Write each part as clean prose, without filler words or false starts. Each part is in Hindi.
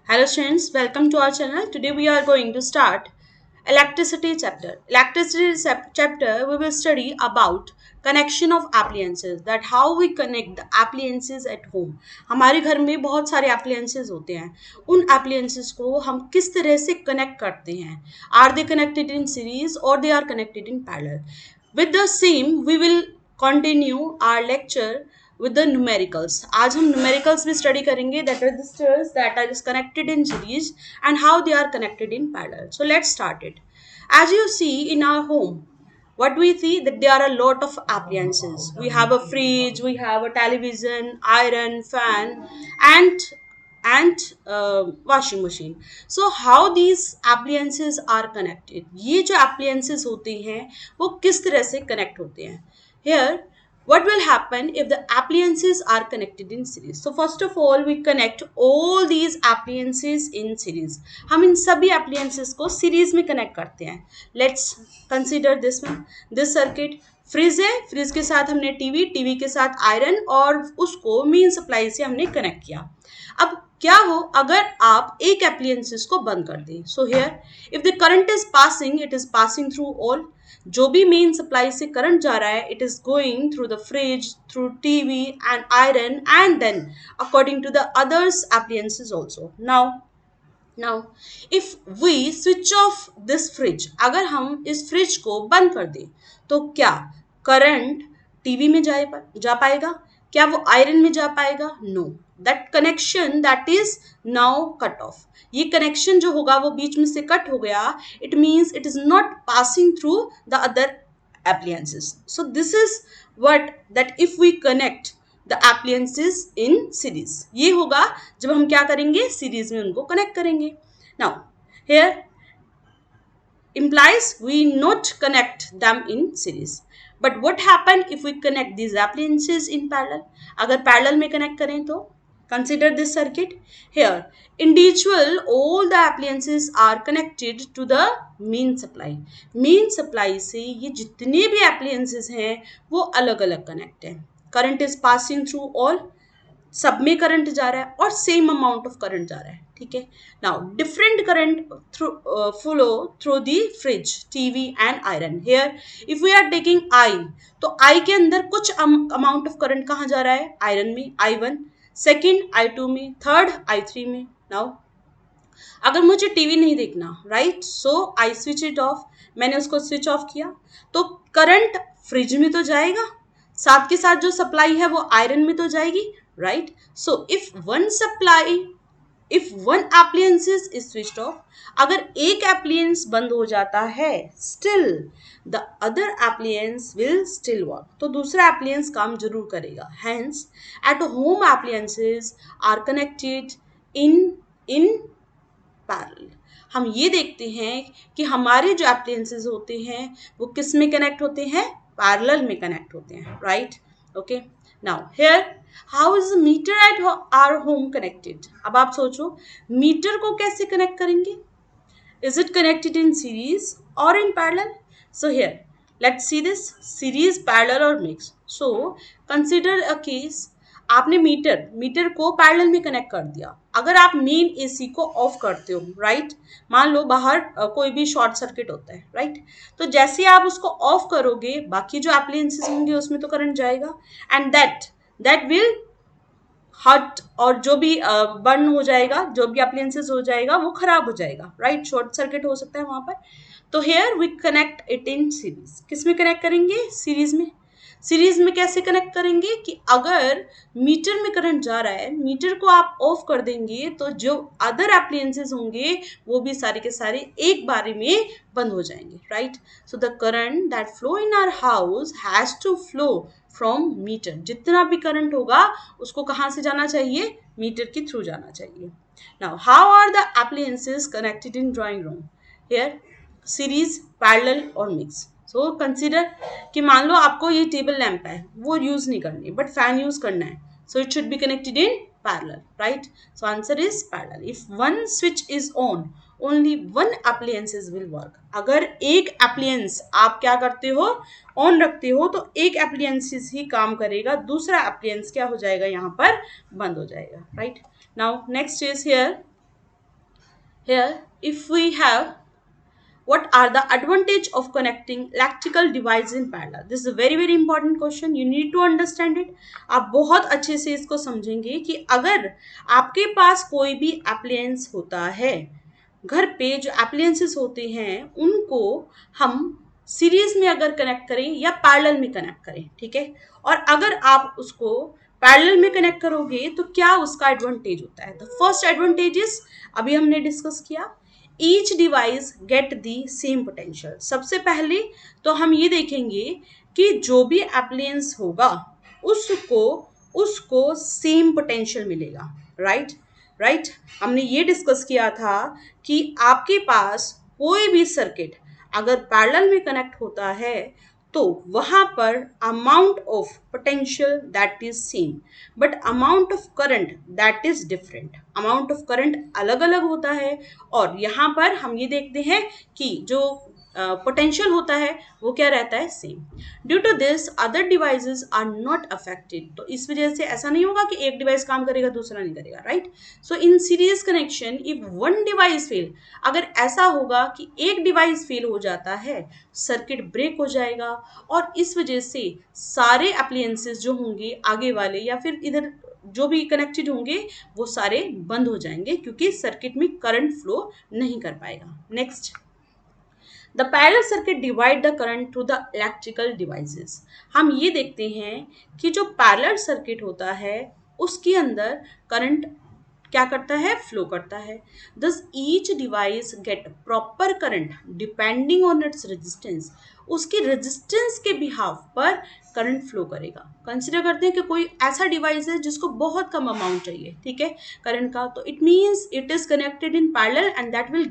Hello students, welcome to our channel. Today we are going to start electricity chapter. Chapter we will study about connection of appliances, that how we connect the appliances at home. हमारे घर में बहुत सारे appliances होते हैं. उन appliances को हम किस तरह से connect करते हैं? Are they connected in series or they are connected in parallel? With the same we will continue our lecture with the numericals. आज हम numericals भी study करेंगे, that registers that are connected in series and how they are connected in parallel. So let's start it. As you see in our home, what we see that there are a lot of appliances. We have a fridge, we have a television, iron, fan, and washing machine. So how these appliances are connected? ये जो appliances होते हैं वो किस तरह से connect होते हैं? Here what will happen if the appliances are connected in series? So first of all we connect all these appliances in series. हम इन सभी appliances को series में connect करते हैं. Let's consider this one. This circuit, fridge है, फ्रिज के साथ हमने टीवी, टीवी के साथ आयरन और उसको मेन सप्लाई से हमने कनेक्ट किया. अब क्या हो अगर आप एक एप्लियंसेस को बंद कर दें? So here if the current is passing, it is passing through all. जो भी मेन सप्लाई से करंट जा रहा है, it is going through the fridge, through TV and iron and then according to the others appliances also. Now if we switch off this fridge, अगर हम इस फ्रिज को बंद कर दें तो क्या करंट टीवी में जा पाएगा? क्या वो आयरन में जा पाएगा? No. That connection that is now cut off. ये कनेक्शन जो होगा वो बीच में से कट हो गया. It means it is not passing through the other appliances. So this is what that if we connect the appliances in series. ये होगा जब हम क्या करेंगे? सीरीज में उनको कनेक्ट करेंगे. Now here implies we not connect them in series. But what happen if we connect these appliances in parallel? अगर parallel में connect करें तो consider this circuit. Here individual all the appliances are connected to the main supply. Main supply से ये जितने भी appliances हैं वो अलग अलग connect हैं. Current is passing through all. सब में करंट जा रहा है और सेम अमाउंट ऑफ करंट जा रहा है. ठीक है. Now different current flow through the fridge, TV and iron. Here if we are taking I, तो आई के अंदर कुछ अमाउंट ऑफ करंट कहाँ जा रहा है? आयरन में, I1, सेकेंड I2 में, थर्ड I3 में. नाउ अगर मुझे टीवी नहीं देखना, right, so I switch it of. मैंने उसको स्विच ऑफ किया तो करंट फ्रिज में तो जाएगा, साथ के साथ जो सप्लाई है वो आयरन में तो जाएगी, right. So if one appliances is switched off, अगर एक appliance बंद हो जाता है, still the other appliance will still work. तो दूसरा appliance काम जरूर करेगा. Hence at home appliances are connected in parallel. हम ये देखते हैं कि हमारे जो एप्लियंसेस होते हैं वो किस में कनेक्ट होते हैं? पैरेलल में कनेक्ट होते हैं, right. Okay. Now here how is meter at our home connected? अब आप सोचो मीटर को कैसे कनेक्ट करेंगे? Is it connected in series or in parallel? So here let's see this series, parallel or mix. So consider a case, आपने मीटर को पैरेलल में कनेक्ट कर दिया. अगर आप मेन एसी को ऑफ करते हो, राइट, मान लो बाहर कोई भी शॉर्ट सर्किट होता है, राइट, तो जैसे आप उसको ऑफ करोगे बाकी जो एप्लायंसेस होंगे उसमें तो करंट जाएगा एंड दैट विल हट, और जो भी बर्न हो जाएगा, जो भी अप्लायंसेस हो जाएगा वो खराब हो जाएगा, राइट, शॉर्ट सर्किट हो सकता है वहां पर. तो here we connect it in series. किस में कनेक्ट करेंगे? सीरीज में. सीरीज में कैसे कनेक्ट करेंगे कि अगर मीटर में करंट जा रहा है, मीटर को आप ऑफ कर देंगे तो जो अदर एप्लायंसेस होंगे वो भी सारे के सारे एक बारी में बंद हो जाएंगे, right. So the current that flow in our house has to flow from meter. जितना भी करंट होगा उसको कहाँ से जाना चाहिए? मीटर के थ्रू जाना चाहिए. Now how are the appliances connected in drawing room? Here series, parallel और मिक्स. सो कंसिडर कि मान लो आपको ये टेबल लैंप है वो यूज नहीं करनी बट फैन यूज करना है, so it should be connected in parallel, right. So answer is parallel. If one switch is on, only one appliances will work. अगर एक appliance आप क्या करते हो? ऑन रखते हो तो एक appliances ही काम करेगा, दूसरा appliance क्या हो जाएगा? यहाँ पर बंद हो जाएगा, right. Now next is here Here, if we have what are the advantage of connecting electrical device in parallel? This is a very important question. You need to understand it. आप बहुत अच्छे से इसको समझेंगे कि अगर आपके पास कोई भी अप्लायंस होता है, घर पे जो अप्लायंसेस होते हैं उनको हम सीरीज में अगर कनेक्ट करें या पैरेलल में कनेक्ट करें, ठीक है, और अगर आप उसको पैरेलल में कनेक्ट करोगे तो क्या उसका एडवांटेज होता है? द फर्स्ट एडवांटेज इज, अभी हमने डिस्कस किया, each device get the same potential. सबसे पहले तो हम ये देखेंगे कि जो भी अप्लायंस होगा उसको उसको सेम पोटेंशियल मिलेगा, राइट राइट। हमने ये डिस्कस किया था कि आपके पास कोई भी सर्किट अगर पैरेलल में कनेक्ट होता है तो वहां पर amount of potential that is same, but amount of current that is different. Amount of current अलग अलग होता है और यहाँ पर हम ये देखते हैं कि जो पोटेंशियल होता है वो क्या रहता है? Same. Due to this other devices are not affected. तो इस वजह से ऐसा नहीं होगा कि एक डिवाइस काम करेगा दूसरा नहीं करेगा, right. So in series connection if one device fail, अगर ऐसा होगा कि एक डिवाइस फेल हो जाता है सर्किट ब्रेक हो जाएगा और इस वजह से सारे अप्लायंसेस जो होंगे आगे वाले या फिर इधर जो भी कनेक्टेड होंगे वो सारे बंद हो जाएंगे क्योंकि सर्किट में करंट फ्लो नहीं कर पाएगा। Next, the parallel circuit divide the current through the electrical devices. हम ये देखते हैं कि जो पैरेलल सर्किट होता है उसके अंदर करंट क्या करता है? फ्लो करता है। दस each device get proper current depending on its resistance. उसकी रेजिस्टेंस के बिहाफ पर करंट फ्लो करेगा। कंसिडर करते हैं कि कोई ऐसा डिवाइस है जिसको बहुत कम अमाउंट चाहिए, ठीक है, करंट का, तो it means it is connected in parallel and that will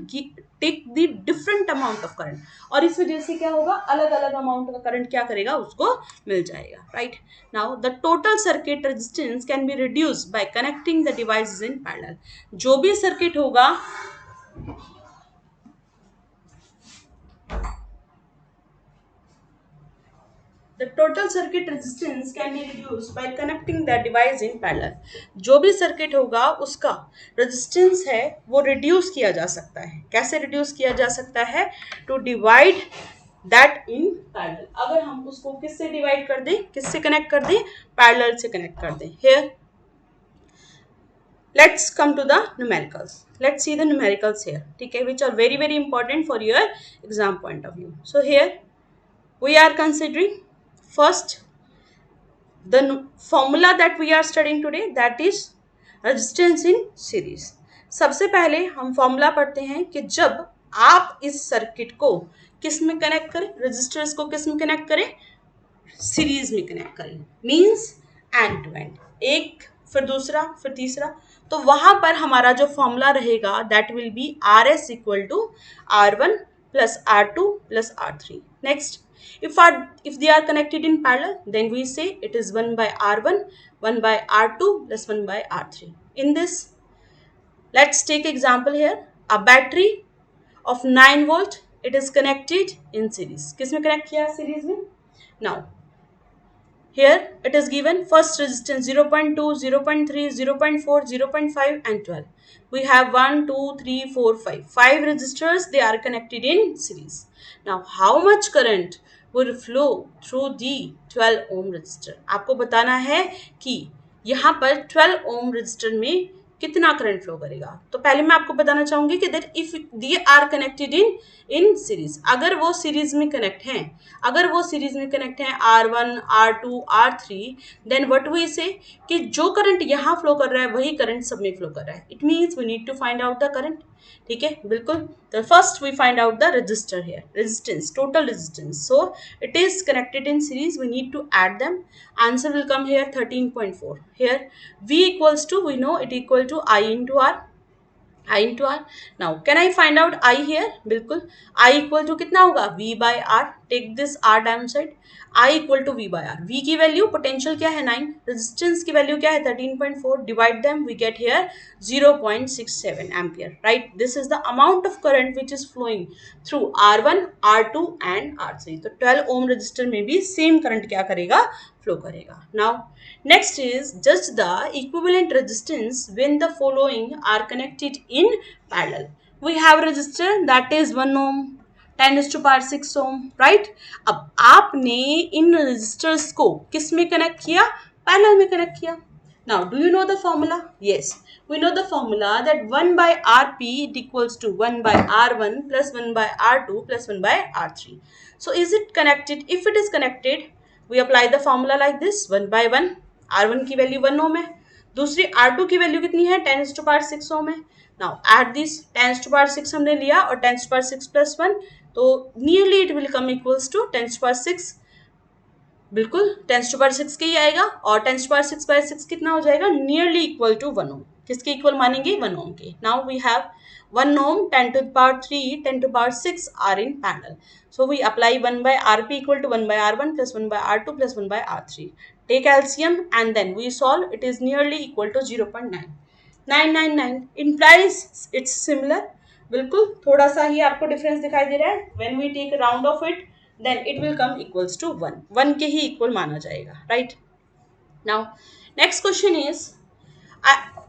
take the different amount of current, और इस वजह से क्या होगा? अलग अलग अमाउंट का करंट क्या करेगा? उसको मिल जाएगा, right. Now the total circuit resistance can be reduced by connecting the devices in parallel. जो भी सर्किट होगा The total circuit resistance can be reduced by connecting the device in parallel. जो भी सर्किट होगा उसका रेजिस्टेंस है वो रिड्यूस किया जा सकता है। कैसे रिड्यूस किया जा सकता है? To divide that in parallel. अगर हम उसको किससे डिवाइड कर दें, किससे कनेक्ट कर दें? पैरेलल से कनेक्ट कर दें। Here let's come to the numericals. Let's see the numericals here, ठीक है, which are very important for your exam point of view. So here we are considering first the formula that we are studying today, that is resistance in series. सबसे पहले हम फॉर्मूला पढ़ते हैं कि जब आप इस सर्किट को किस में कनेक्ट करें, रेजिस्टर्स को किस में कनेक्ट करें? सीरीज में कनेक्ट करें, मींस एंड टू एंड, एक फिर दूसरा फिर तीसरा, तो वहां पर हमारा जो फॉर्मूला रहेगा that will be R S equal to R1 plus R2 plus R3. Next, if they are connected in parallel, then we say it is 1 by R1, 1 by R2 plus 1 by R3. In this, let's take example here. A battery of 9 volt, it is connected in series. किसमें connect किया है? series में. Now, here it is given first resistance 0.2, 0.3, 0.4, 0.5 and 12. We have 1, 2, 3, 4, 5. 5 resistors, they are connected in series. Now how much current will flow through the 12 ohm resistor? आपको बताना है कि यहाँ पर 12 ohm resistor में कितना करंट फ्लो करेगा। तो पहले मैं आपको बताना चाहूंगी कि that if they are connected in series, अगर वो सीरीज में कनेक्ट हैं, अगर वो सीरीज में कनेक्ट हैं R1, R2, R3, then what we से कि जो करंट यहाँ फ्लो कर रहा है वही करंट सब में फ्लो कर रहा है। It means we need to find out the current, ठीक है, बिल्कुल। तो first we find out the resistor here, resistance, total resistance. So it is connected in series, we need to add them. Answer will come here 13.4. Here V equals to, we know it equal to I into R, I into R. Now can I find out I here? बिल्कुल, I equal to कितना होगा? V by R. Take this R downside. I equal to V by R. V की वैल्यू, पोटेंशियल क्या है 9, रेजिस्टेंस की वैल्यू क्या है 13.4, divide them we get here 0.67 ampere, right. This is the amount of current which is flowing through R1, R2 and R3. तो 12 ओम रजिस्टर में भी सेम करंट क्या करेगा? फ्लो करेगा। Now next is just the equivalent resistance when the following are connected in parallel. we have a resistor that is 1 ohm, 10 is to power 6 ohm, right? अब आपने इन resistors को किस में कनेक्ट किया? पैरेलल में कनेक्ट किया. Now, do you know the formula? Yes, we know the formula that 1 by Rp equals to 1 by R1 plus 1 by R2 plus 1 by R3. So, is it connected? If it is connected, we apply the formula like this, 1 by 1. R1 की वैल्यू 1 ohm है, दूसरी R2 की वैल्यू कितनी है? 10 to power 6 ohm है. Now add this 10 to power 6 हमने लिया और 10 to power 6 plus 1, तो nearly it will come equals to 10 to power 6. बिल्कुल 10 to power 6 के ही आएगा और 10 to power 6 by 6 कितना हो जाएगा? Nearly equal to 1 ohm. किसके इक्वल मानेंगे? 1 ohm के. Now we have 1 ohm, 10 to the power 3, 10 to the power 6 are in parallel. So we apply 1 by Rp equal to 1 by R1 plus 1 by R2 plus 1 by R3. Take LCM and then we solve. It is nearly equal to 0.9. 999 in price it's similar. बिल्कुल थोड़ा सा ही आपको डिफरेंस दिखाई दे रहा है. When we take a round of it, then it will come equals to 1. 1 के ही इक्वल माना जाएगा, right? Now next question is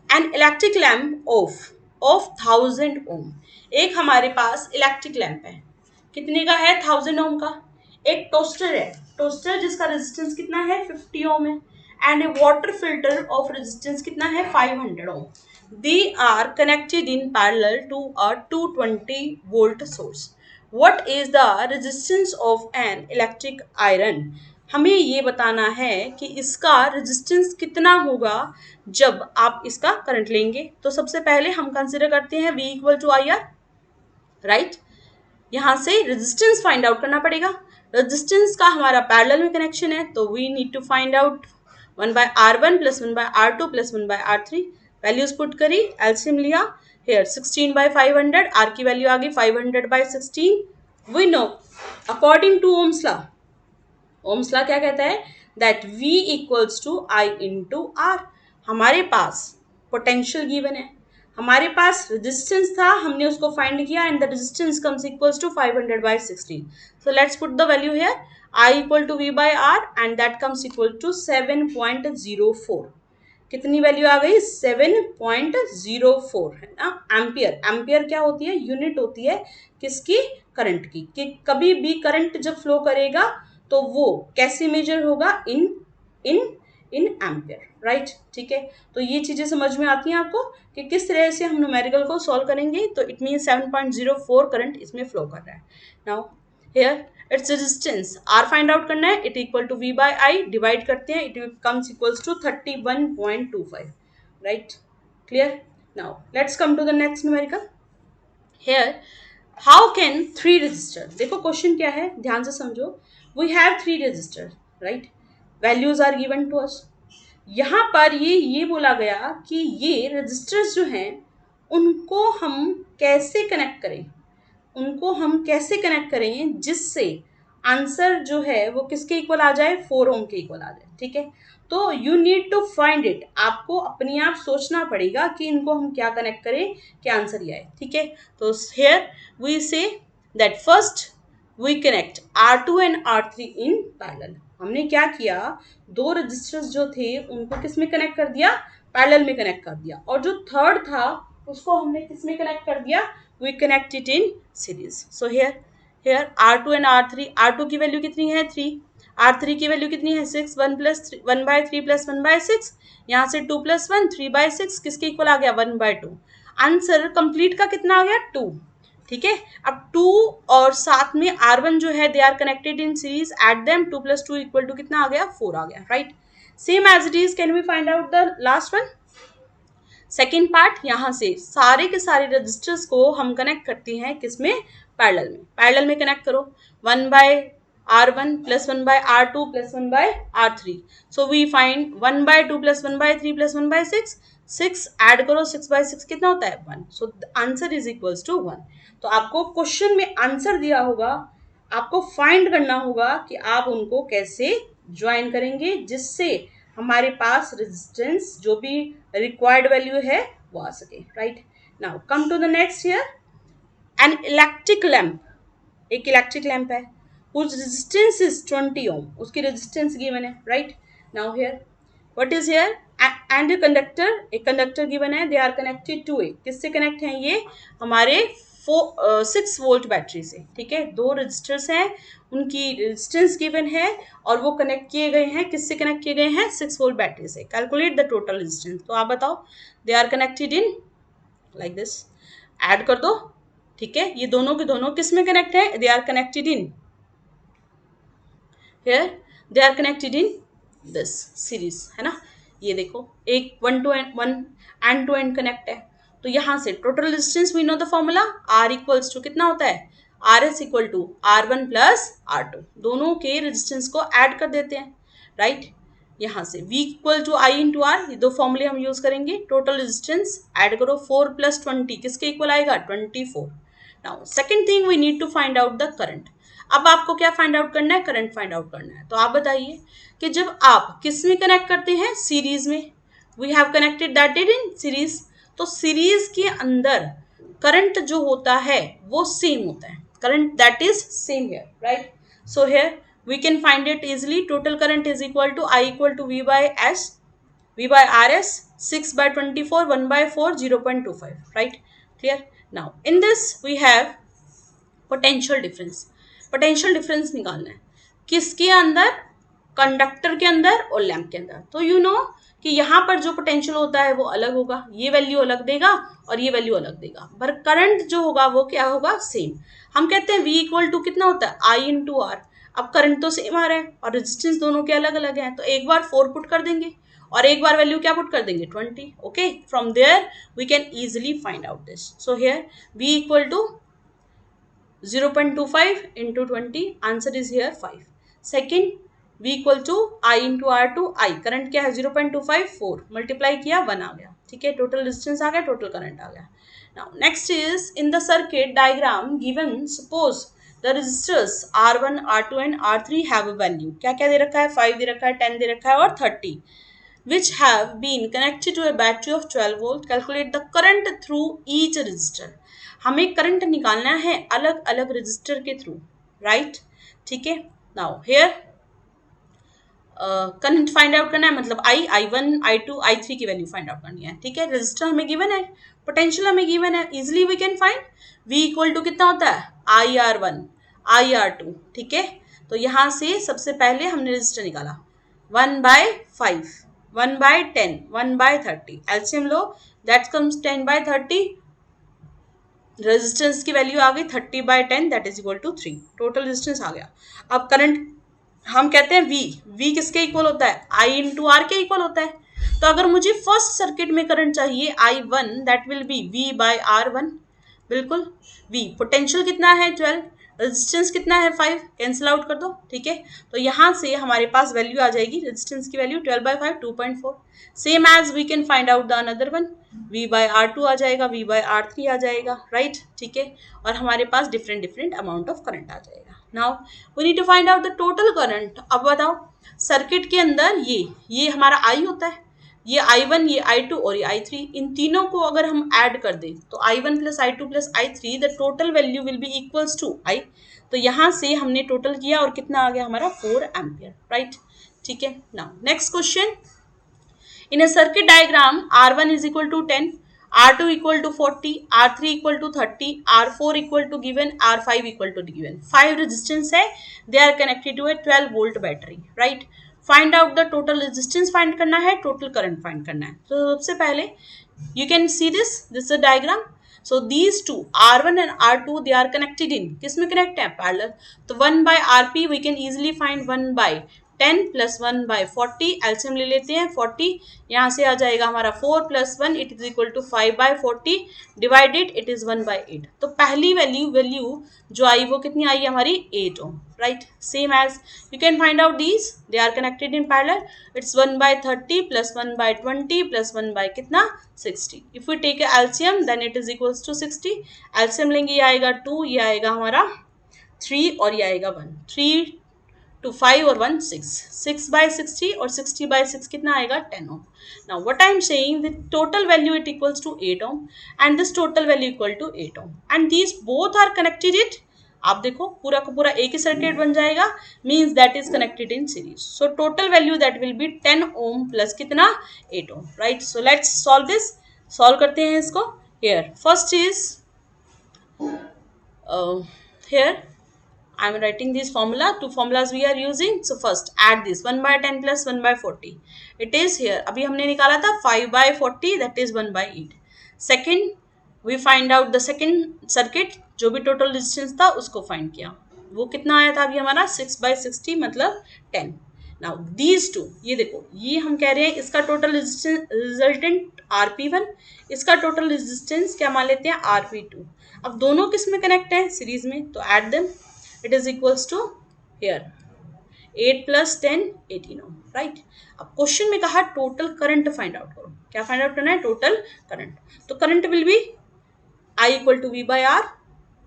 an electric lamp of 1000 ohm. एक हमारे पास इलेक्ट्रिक लैंप है, कितने का है? 1000 ohm का. एक टोस्टर है, टोस्टर जिसका रेजिस्टेंस कितना है? 50 ohm है. And A water filter of resistance कितना है? 500 ohm. They are connected in parallel to a 220 volt source. What is the resistance of an electric iron? हमें ये बताना है कि इसका रेजिस्टेंस कितना होगा जब आप इसका करंट लेंगे. तो सबसे पहले हम कंसिडर करते हैं V equal to I R, right? यहां से रेजिस्टेंस फाइंड आउट करना पड़ेगा. रेजिस्टेंस का हमारा पैरेलल में कनेक्शन है, तो we need to find out 1 by R1 plus 1 by R2 plus 1 by R3. Values put करी, एलसीएम लिया. हेयर 16 by 500, R की वैल्यू आ गई 500 by 16. We know according to Ohm's law, Ohm's law क्या कहता है? That V equals to I into R. हमारे पास पोटेंशियल गिवन है, हमारे पास रेजिस्टेंस था, हमने उसको फाइंड किया and the resistance comes equals to 500 by 16. So let's put the value here. I equal to V by R and that comes equal to 7.04. कितनी वैल्यू आ गई? 7.04 है ना. एम्पियर, एम्पियर क्या होती है? यूनिट होती है किसकी? करंट की. कि कभी भी करंट जब फ्लो करेगा तो वो कैसे मेजर होगा? इन एम्पियर, राइट? ठीक है, तो ये चीजें समझ में आती हैं आपको कि किस तरह से हम न्यूमेरिकल को सॉल्व करेंगे. तो इट मीन 7.04 करंट इसमें फ्लो कर रहा है. Now here it's resistance R find out करना है. It equal to V by I, divide करते हैं, it comes equals to 31.25, right? Clear? Now let's come to the next numerical. Here how can 3 resistor, देखो क्वेश्चन क्या है, ध्यान से समझो. We have 3 resistor, right? Values are given to us. यहाँ पर ये बोला गया कि ये रेजिस्टर्स जो हैं उनको हम कैसे कनेक्ट करें, उनको हम कैसे कनेक्ट करें जिससे आंसर जो है वो किसके इक्वल आ जाए? 4 ओम के इक्वल आ जाए. ठीक है, तो you need to find it. आपको अपने आप सोचना पड़ेगा कि इनको हम क्या कनेक्ट करें कि आंसर ये आए. ठीक है, तो here we say that first we connect R2 and R3 in parallel. हमने क्या किया? 2 रजिस्टर्स जो थे उनको किस में कनेक्ट कर दिया? पैरेलल में कनेक्ट कर दिया. और जो थर्ड था उसको हमने किस में कनेक्ट कर दिया? We connect it in series. So here R2 and R3, R2 की वैल्यू कितनी है? 3. R3 की वैल्यू कितनी है? 6. 1 प्लस 1 बाय 3 प्लस 1 बाय 6. यहाँ से 2 प्लस 1 3 बाय 6 किसके इक्वल आ गया? 1 बाय 2. आंसर कंप्लीट का कितना आ गया? 2. ठीक है, अब 2 और साथ में R1 जो है they are connected in series. At them 2 plus 2 equal to कितना आ गया? 4 आ गया, right? Same as it is can we find out the last one. Second part, यहाँ से सारे के सारे रजिस्टर्स को हम कनेक्ट करते हैं किसमें? पैरेलल में. पैरेलल में कनेक्ट करो. 1 by R1 plus 1 by R2 plus 1 by R3. So we find 1 by 2 plus 1 by 3 plus 1 by 6. 6 add करो, 6 बाय 6 कितना होता है? 1. So answer is equals to 1. तो आपको क्वेश्चन में आंसर दिया होगा, आपको फाइंड करना होगा कि आप उनको कैसे ज्वाइन करेंगे जिससे हमारे पास रेजिस्टेंस जो भी रिक्वायर्ड वैल्यू है वो आ सके, right? Now come to the next. Here an electric lamp, एक इलेक्ट्रिक लैंप है whose resistance is 20 ohm. उसकी रेजिस्टेंस गिवन है, right? Now here what is here? And a conductor, एक कंडक्टर गिवन है. They are connected to a. किससे कनेक्ट है ये? हमारे 6 वोल्ट बैटरी से, ठीक है। दो रजिस्टर्स हैं, उनकी रेजिस्टेंस गिवन है और वो कनेक्ट किए गए हैं, किससे कनेक्ट किए गए हैं? 6 वोल्ट बैटरी से। Calculate the total resistance. तो आप बताओ, they are connected in like this, add कर दो, ठीक है। ये दोनों के दोनों किस में कनेक्ट है? They are connected in here, they are connected in this series, है ना। ये देखो, एक 1 to n, 1 end to end connect है। तो यहां से total resistance we know the formula, R equals to कितना होता है? R S equal to R1 plus R2, दोनों के रेजिस्टेंस को ऐड कर देते हैं, राइट। यहाँ से V equal to I into R, ये दो फॉर्मूले हम यूज करेंगे। टोटल रेजिस्टेंस ऐड करो, 4 प्लस 20 किसके इक्वल आएगा? 24। Now second thing, we need to find out the current. अब आपको क्या फाइंड आउट करना है? करंट फाइंड आउट करना है। तो आप बताइए कि जब आप किस में कनेक्ट करते हैं? सीरीज में। We have connected that it in series. तो सीरीज के अंदर करंट जो होता है वो सेम होता है, current that is same here, right. So here we can find it easily. Total current is equal to I equal to V by S, V by RS, 6 by 24, 1 by 4, 0.25, right? Clear? Now, in this we have potential difference. Potential difference निकालना है किसके अंदर? कंडक्टर के अंदर और लैंप के अंदर। तो यू नो कि यहाँ पर जो पोटेंशियल होता है वो अलग होगा, ये वैल्यू अलग देगा और ये वैल्यू अलग देगा, पर करंट जो होगा वो क्या होगा? सेम। हम कहते हैं V इक्वल टू कितना होता है? I into R. अब करंट तो सेम आ रहा है और रेजिस्टेंस दोनों के अलग अलग हैं, तो एक बार 4 पुट कर देंगे और एक बार वैल्यू क्या पुट कर देंगे? 20। Okay, from there we can easily find out this. So here V equal to 0.25 into 20, answer is here 5। Second, V equal to I into R2, I current क्या है? 0.25, 4 मल्टीप्लाई किया 1 आ गया, ठीक है। टोटल रेजिस्टेंस आ गया, टोटल करंट आ गया। Now next is in the circuit diagram given, suppose the resistors R1, R2 and R3 have a value. क्या क्या दे रखा है? 5 दे रखा है, 10 दे रखा है और 30, which have been connected to a battery of 12 volt. Calculate the current through each resistor. हमें करंट निकालना है अलग अलग रजिस्टर के थ्रू, राइट, ठीक है। Now here current find out करना है, मतलब I1, I2, I3 की वैल्यू फाइंड आउट करनी है, ठीक है। रजिस्टर हमें गिवन है, पोटेंशियल हमें गिवन है, easily we can find. V equal to कितना होता है? IR1, IR2, ठीक है। तो यहाँ से सबसे पहले हमने रजिस्टर निकाला 1/5, 1/10, 1/30, एलसीएम लो, दैट कम्स 10/30, रेजिस्टेंस की वैल्यू आ गई 30/10, that is equal to 3, total resistance आ गया। अब करंट हम कहते हैं V किसके इक्वल होता है? I इंटू आर के इक्वल होता है। तो अगर मुझे फर्स्ट सर्किट में करंट चाहिए I1, that will be V by R1, बिल्कुल। V पोटेंशियल कितना है? 12, रेजिस्टेंस कितना है? 5, कैंसिल आउट कर दो, ठीक है। तो यहाँ से हमारे पास वैल्यू आ जाएगी, रेजिस्टेंस की value 12/5, 2.4। Same as we can find out the another one, V by R2 आ जाएगा, V बाय R3 आ जाएगा, राइट, ठीक है। और हमारे पास different different amount of current आ जाएगा। Now we need to find out the total current. अब बताओ, सर्किट के अंदर ये हमारा I होता है, ये I1, ये I2 और ये I3, इन तीनों को अगर हम ऐड कर दें तो I1 plus I2 plus I3, the total value will be equals to I। तो यहाँ से हमने टोटल किया और कितना आ गया हमारा? 4 एम्पियर, राइट, ठीक है। Now next question, in a circuit diagram R1 is equal to 10, R2 equal to 40, R3 equal to 30, R4 equal to given, R5 equal to given, 5 resistance है, they are connected to a 12 volt battery, right। Find out the total resistance find करना है, टोटल करंट फाइंड करना है। तो सबसे पहले you can see this a diagram. So these two R1 and R2 they are connected in, किस में कनेक्ट है? पैरेलल। तो 1/RP we can easily find 1/10 plus 1/40, LCM ले लेते हैं 40, यहाँ से आ जाएगा हमारा 4 plus 1, it is equal to 5/40, divided it is 1/8। तो पहली वैल्यू जो आई वो कितनी आई हमारी? 8 ओम, right, same as you can find out these, they are connected in parallel, it's 1/30 plus 1/20 plus 1 by कितना? 60। if we take a LCM then it is equals to 60, LCM लेंगे, ये आएगा 2, ये आएगा हमारा 3 और ये आएगा 1, 3 to 5 और 1 6, 6/60 और 60/6 कितना आएगा? 10 ohm। now what I am saying, the total value it equals to 8 ohm and this total value equal to 8 ohm and these both are connected it, आप देखो पूरा का पूरा एक ही सर्किट बन जाएगा, means that is connected in series. So total value that will be 10 ohm plus कितना? 8 ohm, right. So let's solve this, solve करते हैं इसको। Here first is Here I am writing this formula. Two formulas we are using. So first add this 1 by 10 plus 1 by 40. It is here. अभी हमने निकाला था 5 by 40, that is 1 by 8. Second, we find out the second circuit, जो भी total resistance था उसको find किया. वो कितना आया था अभी हमारा 6 by 60 मतलब 10. Now these two, ये देखो, ये हम कह रहे हैं इसका total resistance resultant RP1, इसका total resistance क्या मान लेते हैं RP2. अब दोनों किस में कनेक्ट है सीरीज में, तो add them. It is equals to here 8 plus 10 18 ohm, right. अब क्वेश्चन में कहा टोटल करंट फाइंड आउट करो. क्या फाइंड आउट करना है? Total current. तो current will be I equal to V by R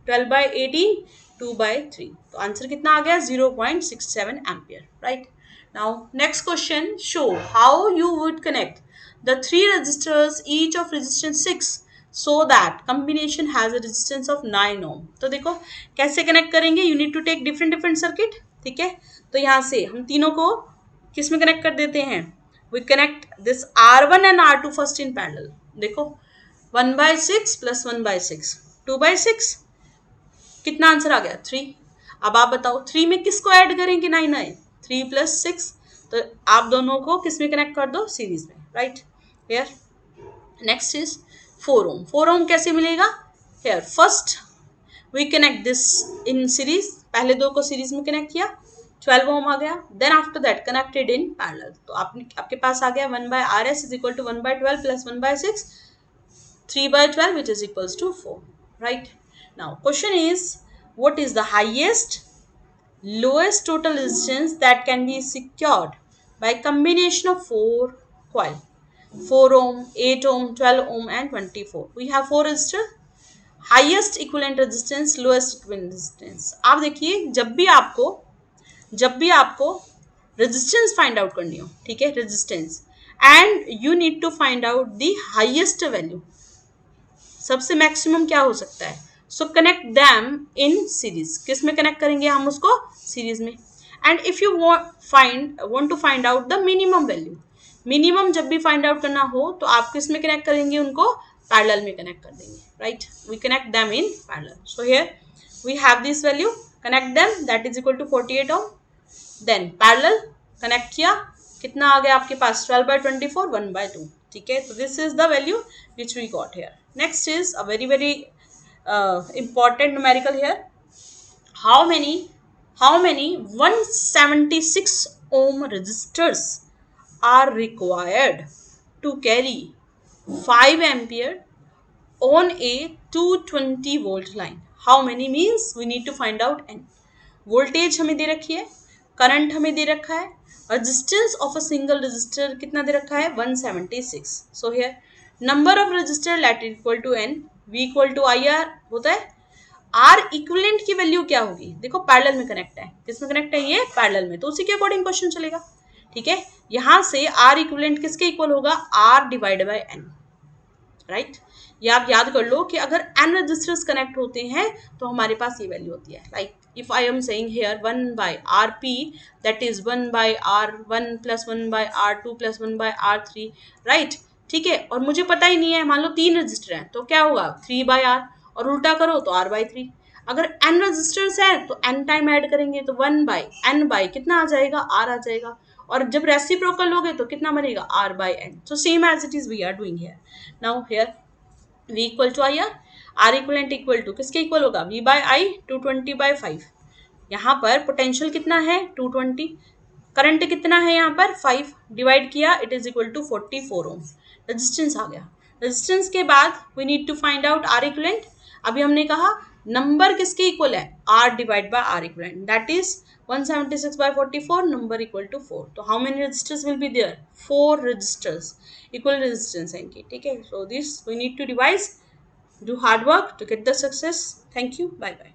12 by 18 2 by 3. तो आंसर कितना आ गया? 0.67 ampere, right. Now next question, show how you would connect the three resistors each of resistance 6 so that combination has a resistance of 9 ohm. तो देखो कैसे कनेक्ट करेंगे. You need to take different circuit. ठीक है, तो यहाँ से हम तीनों को किस में कनेक्ट कर देते हैं? We connect this R1 and R2 first in parallel. देखो 1 by 6 plus 1 by 6 2 by 6, कितना आंसर आ गया? 3. अब आप बताओ 3 में किसको ऐड करेंगे? 9 आए. 3 plus 6, तो आप दोनों को किस में कनेक्ट कर दो? सीरीज में, right. Here next is 4 ohm. 4 ohm कैसे मिलेगा? Here first we connect this in series. पहले दो को सीरीज में कनेक्ट किया, 12 ohm आ गया. Then after that connected in parallel. तो आपके पास आ गया 1 by RS is equal to 1 by 12 plus 1 by 6 3 by 12 which is equals to 4, right. Now question is, what is the highest lowest total resistance that can be secured by combination of 4 coil? 4 ohm, 8 ohm, 12 ohm and 24. We have 4 resistors. Highest equivalent resistance, lowest equivalent resistance. आप देखिए जब भी आपको resistance find out करनी हो, ठीक है, resistance, and you need to find out the highest value. सबसे मैक्सिमम क्या हो सकता है? So connect them in series. किस में कनेक्ट करेंगे हम उसको? सीरीज में. And if you want to find out the minimum value, minimum जब भी फाइंड आउट करना हो तो आप किस में कनेक्ट करेंगे? उनको पैरेलल में कनेक्ट कर देंगे, right. We connect them in parallel. So here we have this value, connect them, that is equal to 48 ohm. Then parallel connect किया, कितना आ गया आपके पास? 12 by 24 1 by 2. ठीक है, तो this is the value which we got here. Next is a very important numerical here. How many 176 ohm resistors are required to carry 5 ampere on a 220 volt line? How many means we need to find out n. Voltage हमें दे रखी है, करंट हमें दे रखा है, resistance of a single resistor कितना दे रखा है? 176. So here number of resistor let equal to n, V equal to IR होता है. R इक्विवेलेंट की वैल्यू क्या होगी? देखो पैरेलल में कनेक्ट है, किसमें कनेक्ट है? ये पैरेलल में, तो उसी के अकॉर्डिंग क्वेश्चन चलेगा. ठीक है, यहां से R इक्विवेलेंट किसके इक्वल होगा? R divide bye n, right. ये आप याद कर लो कि अगर n रजिस्टर्स कनेक्ट होते हैं तो हमारे पास ये वैल्यू होती है. Like if I am saying here 1 by RP, that is 1 by R1 plus 1 by R2 plus 1 by R3, right. ठीक है, और मुझे पता ही नहीं है, मान लो 3 रजिस्टर हैं तो क्या होगा? 3 by R, और उल्टा करो तो R by 3. अगर n रजिस्टर्स है तो n टाइम ऐड करेंगे तो 1 by n by कितना आ जाएगा? R आ जाएगा. और जब रेसिप्रोकल लोगे तो कितना बनेगा? R by n. So same as it is we are doing here. Now here V equal to IR, R equivalent equal to किसके इक्वल होगा? V by I 220 by 5. यहाँ पर पोटेंशियल कितना है? 220. करंट कितना है यहाँ पर? 5. डिवाइड किया, it is equal to 44 ohm. Resistance आ गया. रेजिस्टेंस के बाद we need to find out R equivalent. अभी हमने कहा नंबर किसके इक्वल है? R divide by R equivalent, that is 176 by 44, number equal to 4. तो how many resistors will be there? 4 resistors, equal resistance है इनकी. ठीक है, so this we need to revise, do hard work to get the success. Thank you, bye bye.